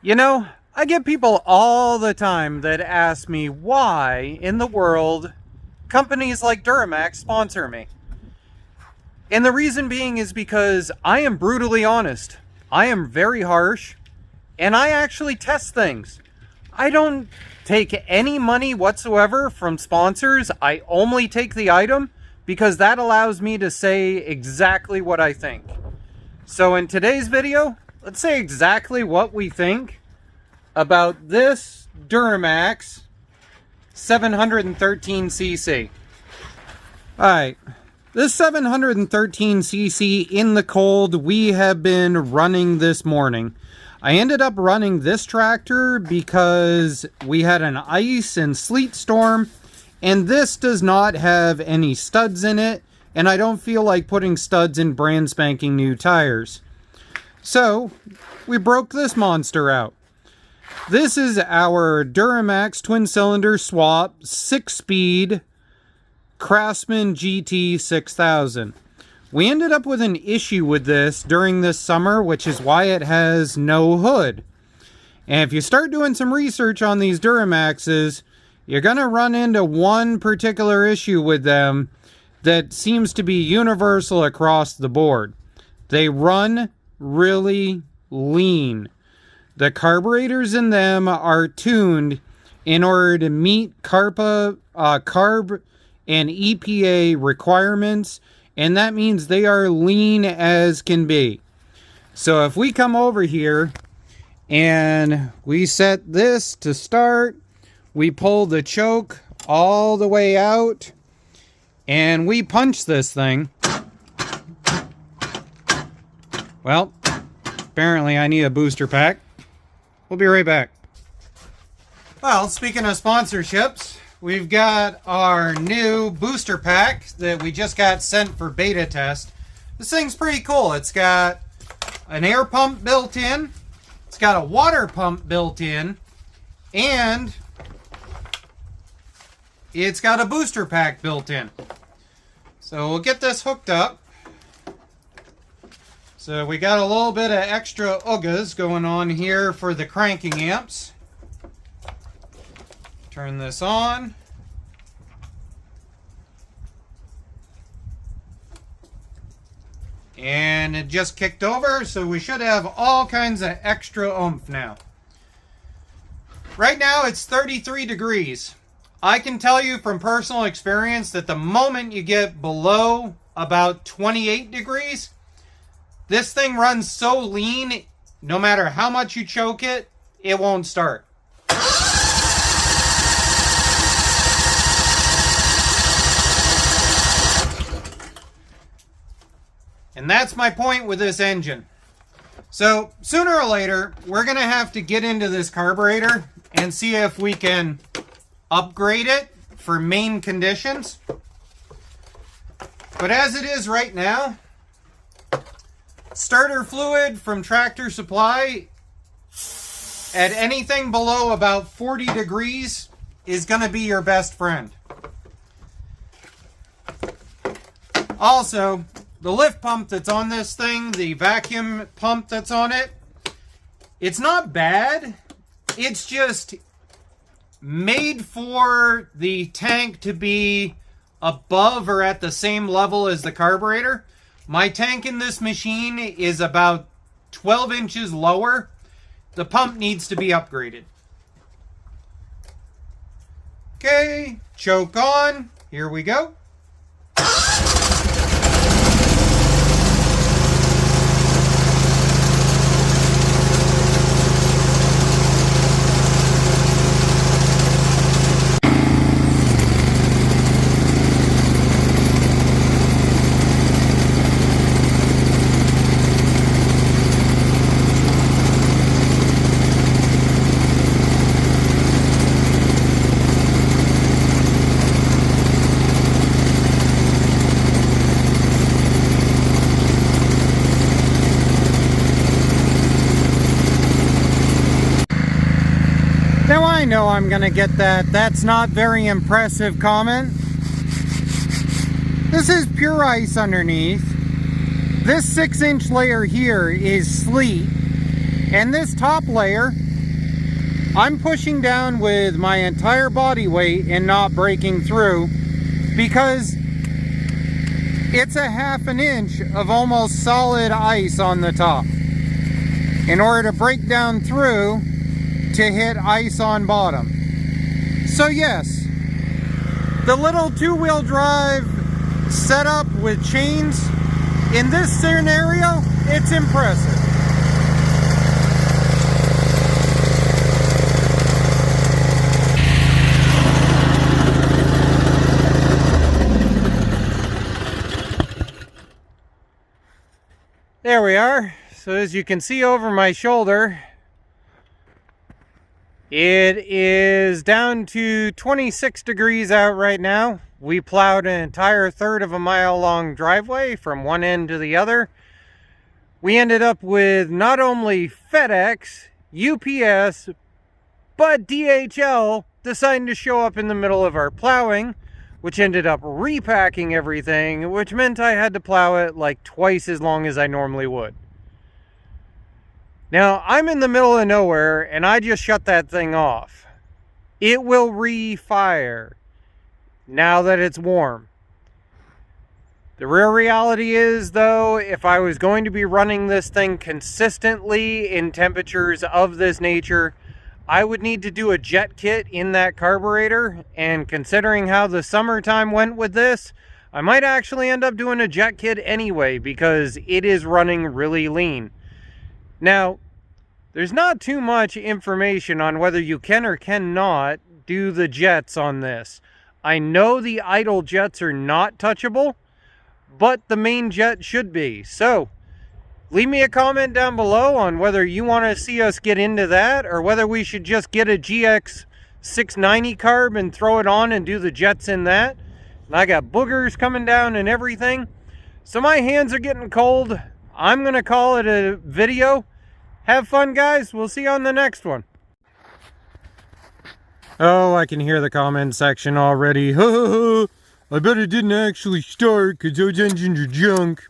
You know, I get people all the time that ask me why in the world companies like Duromax sponsor me. And the reason being is because I am brutally honest. I am very harsh, and I actually test things. I don't take any money whatsoever from sponsors. I only take the item because that allows me to say exactly what I think. So in today's video, let's say exactly what we think about this Duromax 713cc. Alright, this 713cc in the cold we have been running this morning. I ended up running this tractor because we had an ice and sleet storm, and this does not have any studs in it, and I don't feel like putting studs in brand spanking new tires. So, we broke this monster out. This is our Duromax twin-cylinder swap 6-speed Craftsman GT 6000. We ended up with an issue with this during this summer, which is why it has no hood. And if you start doing some research on these Duramaxes, you're going to run into one particular issue with them that seems to be universal across the board. They run really lean. The carburetors in them are tuned in order to meet CARB and EPA requirements, and that means they are lean as can be. So if we come over here and we set this to start, we pull the choke all the way out, and we punch this thing. Well, apparently I need a booster pack. We'll be right back. Well, speaking of sponsorships, we've got our new booster pack that we just got sent for beta test. This thing's pretty cool. It's got an air pump built in, it's got a water pump built in, and it's got a booster pack built in. So we'll get this hooked up. So we got a little bit of extra oogas going on here for the cranking amps. Turn this on. And it just kicked over, so we should have all kinds of extra oomph now. Right now it's 33 degrees. I can tell you from personal experience that the moment you get below about 28 degrees, this thing runs so lean, no matter how much you choke it, it won't start. And that's my point with this engine. So, sooner or later, we're going to have to get into this carburetor and see if we can upgrade it for main conditions. But as it is right now, starter fluid from Tractor Supply at anything below about 40 degrees is going to be your best friend. Also, the lift pump that's on this thing, the vacuum pump that's on it, it's not bad. It's just made for the tank to be above or at the same level as the carburetor. My tank in this machine is about 12 inches lower. The pump needs to be upgraded. Okay, choke on. Here we go. Now I know I'm gonna get that's not very impressive comment. This is pure ice underneath. This 6-inch layer here is sleet, and this top layer I'm pushing down with my entire body weight and not breaking through because it's a ½ inch of almost solid ice on the top. In order to break down through to hit ice on bottom. So yes, the little two-wheel drive setup with chains, in this scenario, it's impressive. There we are. So as you can see over my shoulder, it is down to 26 degrees out right now. We plowed an entire third of a mile long driveway from one end to the other. We ended up with not only FedEx, UPS, but DHL deciding to show up in the middle of our plowing, which ended up repacking everything, which meant I had to plow it like twice as long as I normally would. Now, I'm in the middle of nowhere, and I just shut that thing off. It will re-fire now that it's warm. The real reality is, though, if I was going to be running this thing consistently in temperatures of this nature, I would need to do a jet kit in that carburetor, and considering how the summertime went with this, I might actually end up doing a jet kit anyway, because it is running really lean. Now, there's not too much information on whether you can or cannot do the jets on this. I know the idle jets are not touchable, but the main jet should be. So, leave me a comment down below on whether you want to see us get into that, or whether we should just get a GX 690 carb and throw it on and do the jets in that. And I got boogers coming down and everything. So my hands are getting cold. I'm going to call it a video. Have fun, guys. We'll see you on the next one. Oh, I can hear the comment section already. I bet it didn't actually start because those engines are junk.